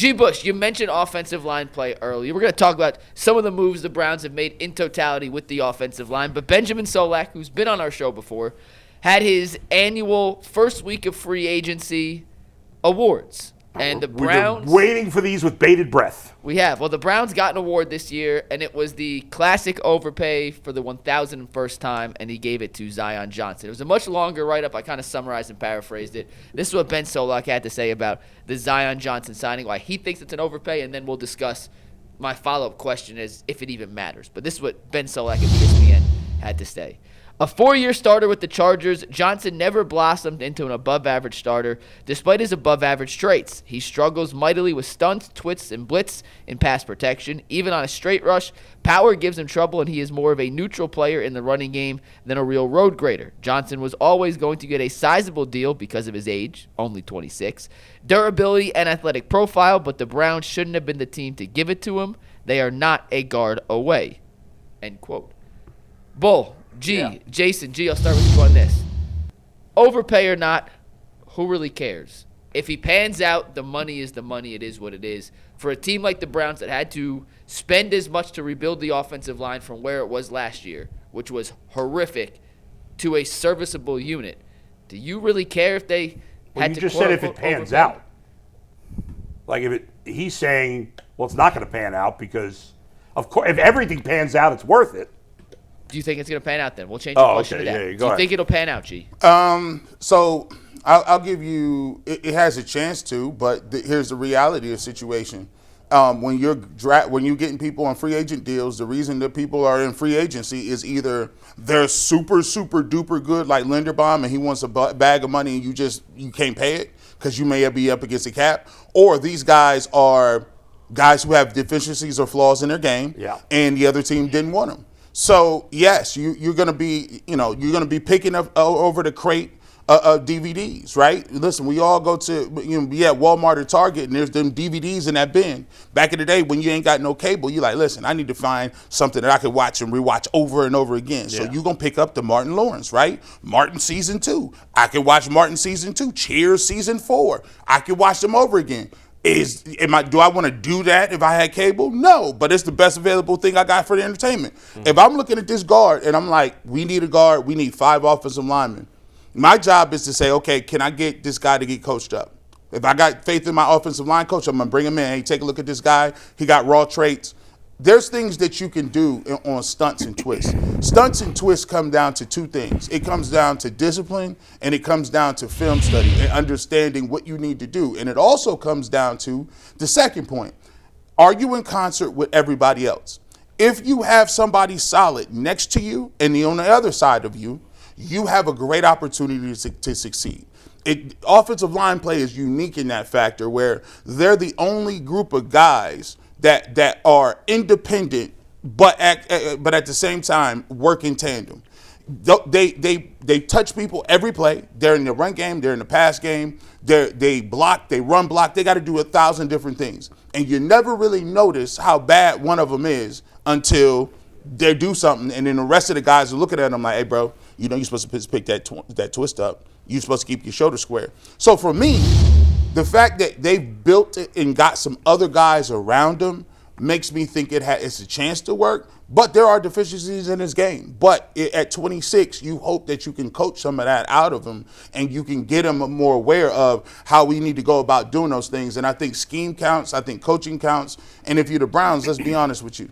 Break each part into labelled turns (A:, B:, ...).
A: G. Bush, you mentioned offensive line play earlier. We're going to talk about some of the moves the Browns have made in totality with the offensive line. But Benjamin Solak, who's been on our show before, had his annual first week of free agency awards. And the Browns...
B: We've been waiting for these with bated breath.
A: We have. Well, the Browns got an award this year, and it was the classic overpay for the 1,001st time, and he gave it to Zion Johnson. It was a much longer write-up. I kind of summarized and paraphrased it. This is what Ben Solak had to say about the Zion Johnson signing, why he thinks it's an overpay, and then we'll discuss my follow-up question is if it even matters. But this is what Ben Solak of ESPN had to say. A 4-year starter with the Chargers, Johnson never blossomed into an above-average starter, despite his above-average traits. He struggles mightily with stunts, twists, and blitz in pass protection. Even on a straight rush, power gives him trouble, and he is more of a neutral player in the running game than a real road grader. Johnson was always going to get a sizable deal because of his age, only 26, durability, and athletic profile, but the Browns shouldn't have been the team to give it to him. They are not a guard away. End quote. Bull. Jason, I'll start with you on this. Overpay or not, who really cares? If he pans out, the money is the money. It is what it is. For a team like the Browns that had to spend as much to rebuild the offensive line from where it was last year, which was horrific, to a serviceable unit, do you really care if they had to,
B: you just said if it pans
A: overpay?
B: out. Like he's saying, well, it's not going to pan out because, of course, if everything pans out, it's worth it.
A: Do you think it's going to pan out then? We'll change the question to that.
B: Yeah,
A: Do you think it'll pan out, G?
C: So I'll give you, it has a chance to, but here's the reality of the situation. When you're getting people on free agent deals, the reason that people are in free agency is either they're super, super duper good like Linderbaum and he wants a bag of money and you can't pay it because you may be up against the cap, or these guys are guys who have deficiencies or flaws in their game and the other team didn't want them. So yes, you're going to be picking up over the crate of DVDs, right? Listen, we all go to be at Walmart or Target, and there's them DVDs in that bin. Back in the day, when you ain't got no cable, you're like, listen, I need to find something that I can watch and rewatch over and over again. So you're gonna pick up the Martin Lawrence, right? Martin season 2, I can watch Martin season 2. Cheers season 4, I can watch them over again. Do I want to do that if I had cable? No, but it's the best available thing I got for the entertainment. If I'm looking at this guard and I'm like, we need a guard, we need 5 offensive linemen. My job is to say, okay, can I get this guy to get coached up? If I got faith in my offensive line coach, I'm going to bring him in. Hey, take a look at this guy. He got raw traits. There's things that you can do on stunts and twists. Stunts and twists come down to 2 things. It comes down to discipline, and it comes down to film study and understanding what you need to do. And it also comes down to the second point. Are you in concert with everybody else? If you have somebody solid next to you and on the other side of you, you have a great opportunity to succeed. Offensive line play is unique in that factor where they're the only group of guys that are independent, but at the same time work in tandem. They touch people every play. They're in the run game. They're in the pass game. They block. They run block. They got to do 1,000 different things, and you never really notice how bad one of them is until they do something, and then the rest of the guys are looking at them like, "Hey, bro, you're supposed to pick that twist up. You're supposed to keep your shoulder square." So for me, the fact that they've built it and got some other guys around them makes me think it's a chance to work. But there are deficiencies in his game. But at 26, you hope that you can coach some of that out of him and you can get him more aware of how we need to go about doing those things. And I think scheme counts. I think coaching counts. And if you're the Browns, let's be honest with you.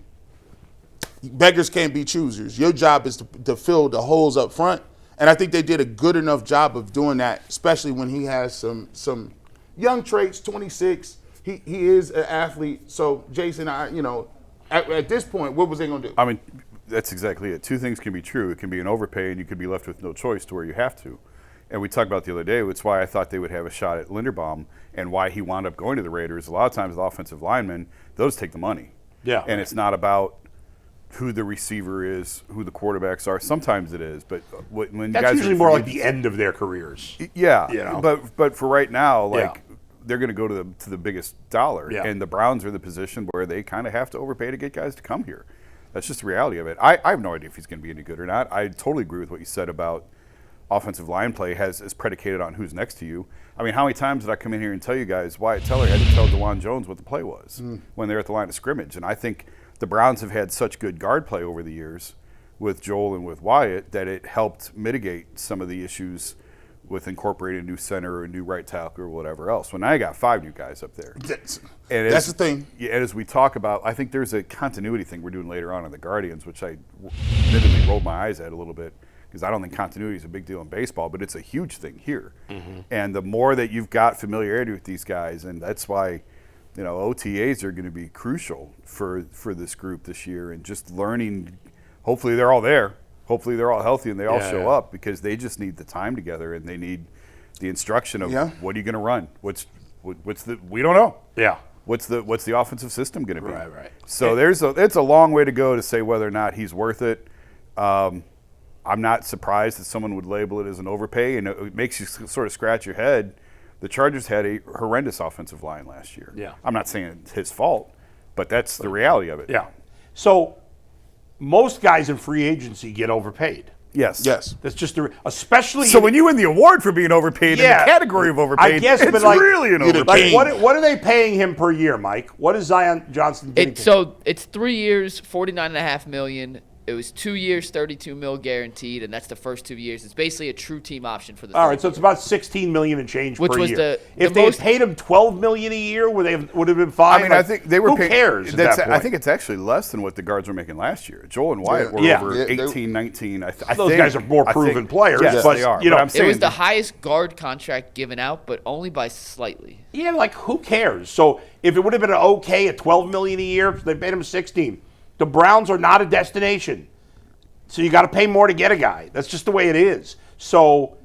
C: Beggars can't be choosers. Your job is to fill the holes up front. And I think they did a good enough job of doing that, especially when he has some young traits, 26. He is an athlete. So, Jason, at this point, what was they going to do?
D: I mean, that's exactly it. 2 things can be true. It can be an overpay, and you could be left with no choice to where you have to. And we talked about the other day, it's why I thought they would have a shot at Linderbaum and why he wound up going to the Raiders. A lot of times the offensive linemen, those take the money.
B: Yeah.
D: And it's not about who the receiver is, who the quarterbacks are. Sometimes it is, but when
B: that's
D: guys
B: usually more like the end of their careers.
D: Yeah, but for right now, they're going to go to the biggest dollar, and the Browns are in the position where they kind of have to overpay to get guys to come here. That's just the reality of it. I have no idea if he's going to be any good or not. I totally agree with what you said about offensive line play is predicated on who's next to you. I mean, how many times did I come in here and tell you guys Wyatt Teller had to tell DeJuan Jones what the play was when they were at the line of scrimmage? And I think the Browns have had such good guard play over the years with Joel and with Wyatt that it helped mitigate some of the issues with incorporating a new center or a new right tackle or whatever else. Well, now you got 5 new guys up there.
C: That's the thing.
D: Yeah, and as we talk about, I think there's a continuity thing we're doing later on the Guardians, which I admittedly rolled my eyes at a little bit because I don't think continuity is a big deal in baseball, but it's a huge thing here. And the more that you've got familiarity with these guys, and that's why OTAs are going to be crucial for this group this year, and just learning. Hopefully they're all there. Hopefully they're all healthy and they all show up because they just need the time together and they need the instruction of what are you going to run? What's the we don't know.
B: Yeah.
D: What's the offensive system going to be?
B: Right.
D: So it's a long way to go to say whether or not he's worth it. I'm not surprised that someone would label it as an overpay, and it makes you sort of scratch your head. The Chargers had a horrendous offensive line last year.
B: Yeah.
D: I'm not saying it's his fault, but that's the reality of it.
B: Yeah. So most guys in free agency get overpaid.
D: Yes.
B: That's just especially.
D: So when you win the award for being overpaid in the category of overpaid,
B: I guess,
D: it's
B: but like,
D: really an overpay.
B: Like what are they paying him per year, Mike? What is Zion Johnson getting?
A: It's 3 years, $49.5 million. It was 2 years, $32 million guaranteed, and that's the first 2 years. It's basically a true team option for the.
B: All right, so it's about $16 million and change
A: Which
B: per
A: was
B: year.
A: the
B: If they had paid him $12 million a year, would have been fine.
D: I mean, I think they were
B: who
D: paying.
B: cares? At that point?
D: I think it's actually less than what the guards were making last year. Joel and Wyatt were over 18, 19.
B: Those guys are more proven players.
D: Yes,
B: but
D: they are.
B: You know,
D: I'm saying,
A: it was the highest guard contract given out, but only by slightly.
B: Yeah, like who cares? So if it would have been okay at $12 million a year, they paid him 16. The Browns are not a destination. So you got to pay more to get a guy. That's just the way it is. So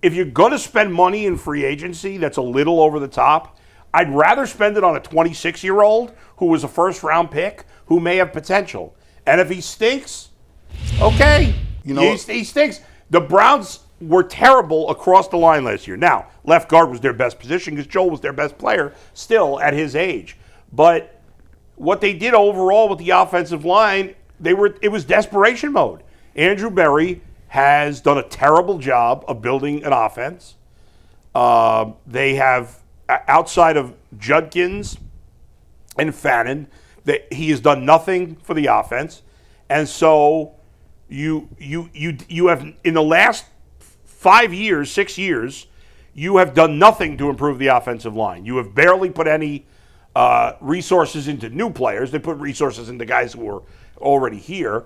B: if you're going to spend money in free agency that's a little over the top, I'd rather spend it on a 26-year-old who was a first-round pick who may have potential. And if he stinks, okay. He stinks. The Browns were terrible across the line last year. Now, left guard was their best position because Joel was their best player still at his age. But what they did overall with the offensive line, it was desperation mode. Andrew Berry has done a terrible job of building an offense. They have, outside of Judkins and Fannin, he has done nothing for the offense. And so you have, in the last 5 years, 6 years, you have done nothing to improve the offensive line. You have barely put any resources into new players. They put resources into guys who were already here,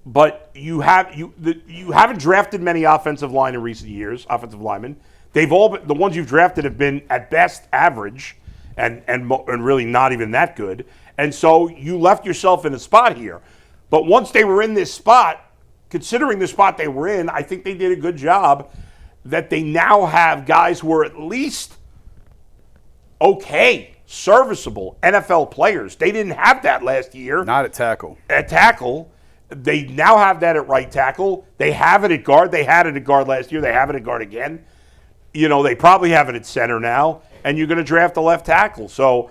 B: but you haven't drafted many offensive line in recent years. Offensive linemen, they've all been, the ones you've drafted have been at best average, and really not even that good. And so you left yourself in a spot here. But once they were in this spot, considering the spot they were in, I think they did a good job. That they now have guys who are at least okay, serviceable NFL players. They didn't have that last year.
D: Not at tackle.
B: At tackle. They now have that at right tackle. They have it at guard. They had it at guard last year. They have it at guard again. They probably have it at center now. And you're going to draft a left tackle. So,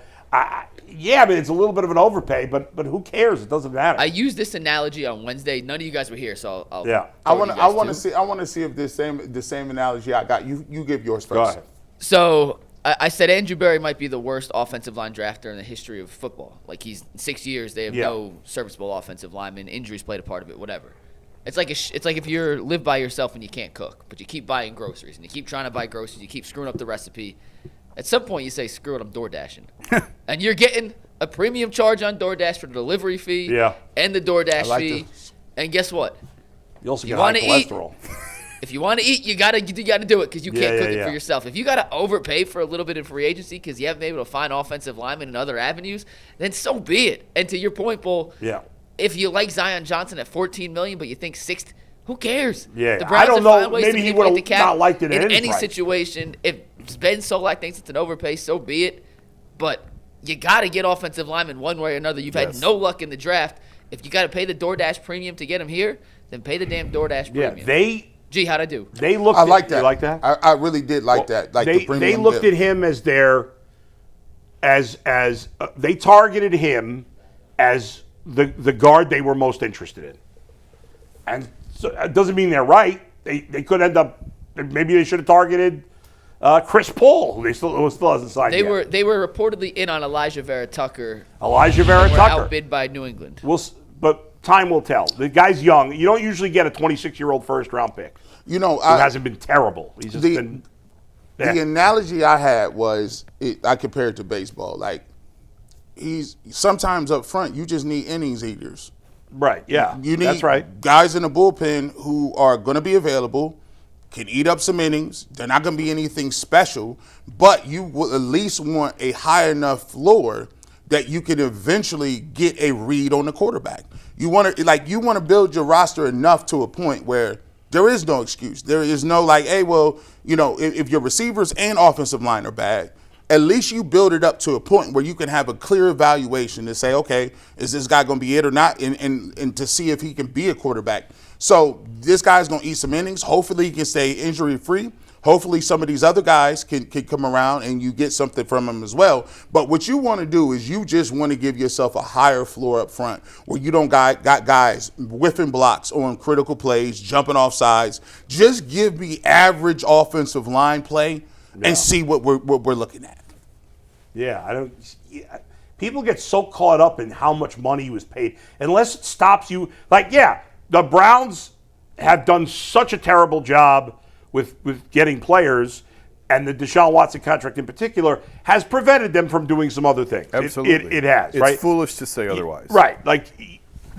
B: it's a little bit of an overpay, but who cares? It doesn't matter.
A: I used this analogy on Wednesday. None of you guys were here, so I'll
C: I want to see if the same analogy I got. You give yours first.
B: Go ahead.
A: So I said Andrew Berry might be the worst offensive line drafter in the history of football. Like, he's 6 years, they have no serviceable offensive linemen. Injuries played a part of it, whatever. It's like if you live by yourself and you can't cook, but you keep buying groceries and you keep trying to buy groceries, you keep screwing up the recipe. At some point, you say, screw it, I'm door dashing. And you're getting a premium charge on DoorDash for the delivery fee and the DoorDash fee. And guess what?
B: You also get high cholesterol.
A: If you want to eat, you gotta do it because you can't cook it for yourself. If you gotta overpay for a little bit in free agency because you haven't been able to find offensive linemen in other avenues, then so be it. And to your point, Bull, if you like Zion Johnson at $14 million, but you think who cares?
B: Yeah,
A: the Browns
B: I don't
A: have found
B: know.
A: ways
B: Maybe
A: to
B: he
A: manipulate
B: would
A: the cap
B: have not liked it
A: in any
B: price.
A: situation. If Ben Solak thinks it's an overpay, so be it. But you gotta get offensive linemen one way or another. You've had no luck in the draft. If you gotta pay the DoorDash premium to get them here, then pay the damn DoorDash premium.
B: Gee,
A: how'd I do?
B: They looked.
C: I like that.
B: You like that?
C: I really did like that. Like
B: they looked at him as their, they targeted him as the guard they were most interested in, and so it doesn't mean they're right. they could end up. Maybe they should have targeted Chris Paul, who still hasn't signed yet.
A: They were reportedly in on Elijah Vera Tucker.
B: Elijah Vera
A: Were
B: Tucker.
A: outbid by New England.
B: But time will tell. The guy's young. You don't usually get a 26-year-old first-round pick.
C: You know,
B: Who hasn't been terrible. He's just been.
C: The analogy I had was I compared it to baseball. Like, he's sometimes up front, you just need innings eaters.
B: Right, yeah.
C: You need
B: that's right.
C: guys in the bullpen who are going to be available, can eat up some innings. They're not going to be anything special, but you will at least want a high enough floor that you can eventually get a read on the quarterback. You want to build your roster enough to a point where there is no excuse. There is no like, hey, well, you know, if your receivers and offensive line are bad, at least you build it up to a point where you can have a clear evaluation to say, okay, is this guy going to be it or not, and to see if he can be a quarterback. So this guy's going to eat some innings. Hopefully he can stay injury-free. Hopefully some of these other guys can come around and you get something from him as well. But what you want to do is you just want to give yourself a higher floor up front where you don't got guys whiffing blocks on critical plays, jumping off sides. Just give me average offensive line play and see what we're looking at.
B: Yeah, people get so caught up in how much money he was paid. Unless it stops you. Like, yeah, the Browns have done such a terrible job with getting players, and the Deshaun Watson contract in particular has prevented them from doing some other things.
D: Absolutely.
B: It has,
D: it's
B: right?
D: It's foolish to say otherwise.
B: Right.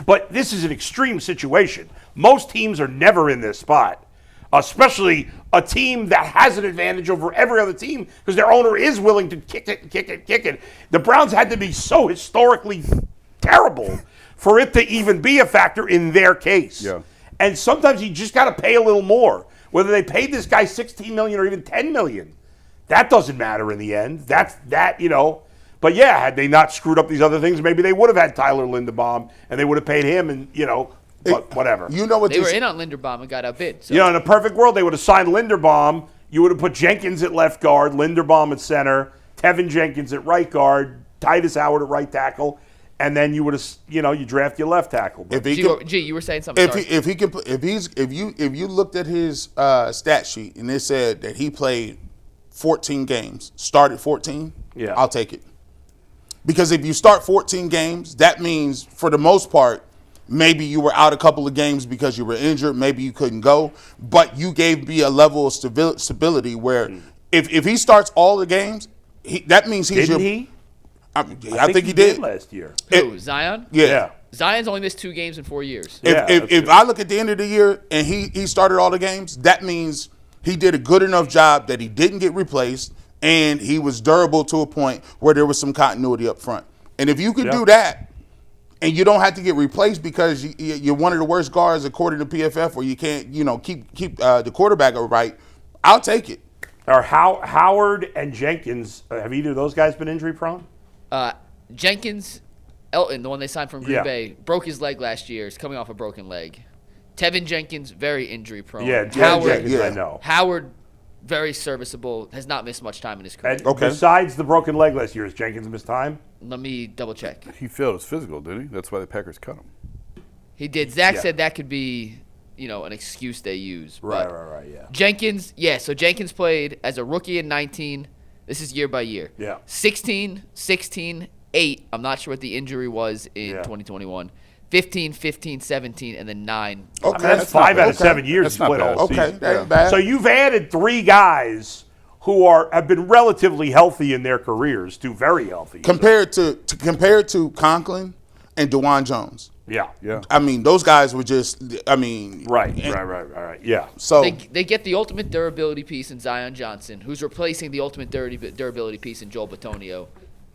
B: But this is an extreme situation. Most teams are never in this spot, especially a team that has an advantage over every other team because their owner is willing to kick it. The Browns had to be so historically terrible for it to even be a factor in their case.
D: Yeah.
B: And sometimes you just got to pay a little more. Whether they paid this guy $16 million or even $10 million, that doesn't matter in the end. You know. But yeah, had they not screwed up these other things, maybe they would have had Tyler Linderbaum and they would have paid him, and you know, whatever.
C: You know what
A: they were in on Linderbaum and got outbid. So.
B: You know, in a perfect world, they would have signed Linderbaum. You would have put Jenkins at left guard, Linderbaum at center, Tevin Jenkins at right guard, Titus Howard at right tackle. And then you would have, you know, you draft your left tackle.
A: You were saying something.
C: If you looked at his stat sheet and it said that he played 14 games, started 14,
B: yeah,
C: I'll take it. Because if you start 14 games, that means for the most part, maybe you were out a couple of games because you were injured, maybe you couldn't go, but you gave me a level of stability where if he starts all the games, that means he's
B: Didn't he?
C: I think he did
B: last year.
A: Who, Zion?
C: Yeah.
A: Zion's only missed 2 games in 4 years.
C: If I look at the end of the year and he started all the games, that means he did a good enough job that he didn't get replaced and he was durable to a point where there was some continuity up front. And if you could do that and you don't have to get replaced because you're one of the worst guards according to PFF or you can't, you know, keep the quarterback right, I'll take it.
B: Are Howard and Jenkins, have either of those guys been injury prone?
A: Jenkins, Elton, the one they signed from Green Bay, broke his leg last year. He's coming off a broken leg. Tevin Jenkins, very injury prone.
B: Yeah, Jenkins, I know.
A: Howard, very serviceable, has not missed much time in his career.
B: And besides the broken leg last year, has Jenkins missed time?
A: Let me double check.
D: He failed his physical, didn't he? That's why the Packers cut him.
A: He did. Zach said that could be, you know, an excuse they use.
B: Right, yeah.
A: Jenkins, so Jenkins played as a rookie in 19. This is year by year.
B: Yeah.
A: 16, 8. I'm not sure what the injury was in 2021. 15, 15, 17, and then 9.
C: Okay,
B: I mean, that's 5 out of 7 years
D: That's
B: he's
D: not
B: played
D: bad.
B: all season.
C: That ain't bad.
B: So you've added 3 guys who have been relatively healthy in their careers to very healthy.
C: Compared to Conklin and DeJuan Jones.
B: Yeah.
C: I mean, those guys were just,
B: Right. Yeah.
C: So
A: they get the ultimate durability piece in Zion Johnson, who's replacing the ultimate durability piece in Joel Bitonio.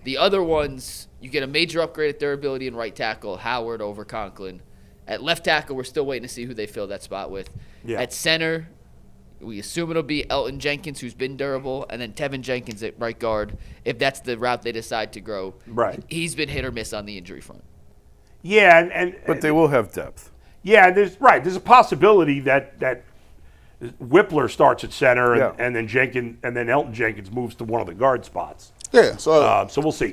A: The other ones, you get a major upgrade at durability in right tackle, Howard over Conklin. At left tackle, we're still waiting to see who they fill that spot with.
B: Yeah.
A: At center, we assume it'll be Elton Jenkins, who's been durable, and then Tevin Jenkins at right guard, if that's the route they decide to grow.
B: Right.
A: He's been hit or miss on the injury front.
B: Yeah,
D: but they will have depth.
B: Yeah, there's a possibility that Whippler starts at center and then Elton Jenkins moves to one of the guard spots.
C: yeah, so
B: So we'll see.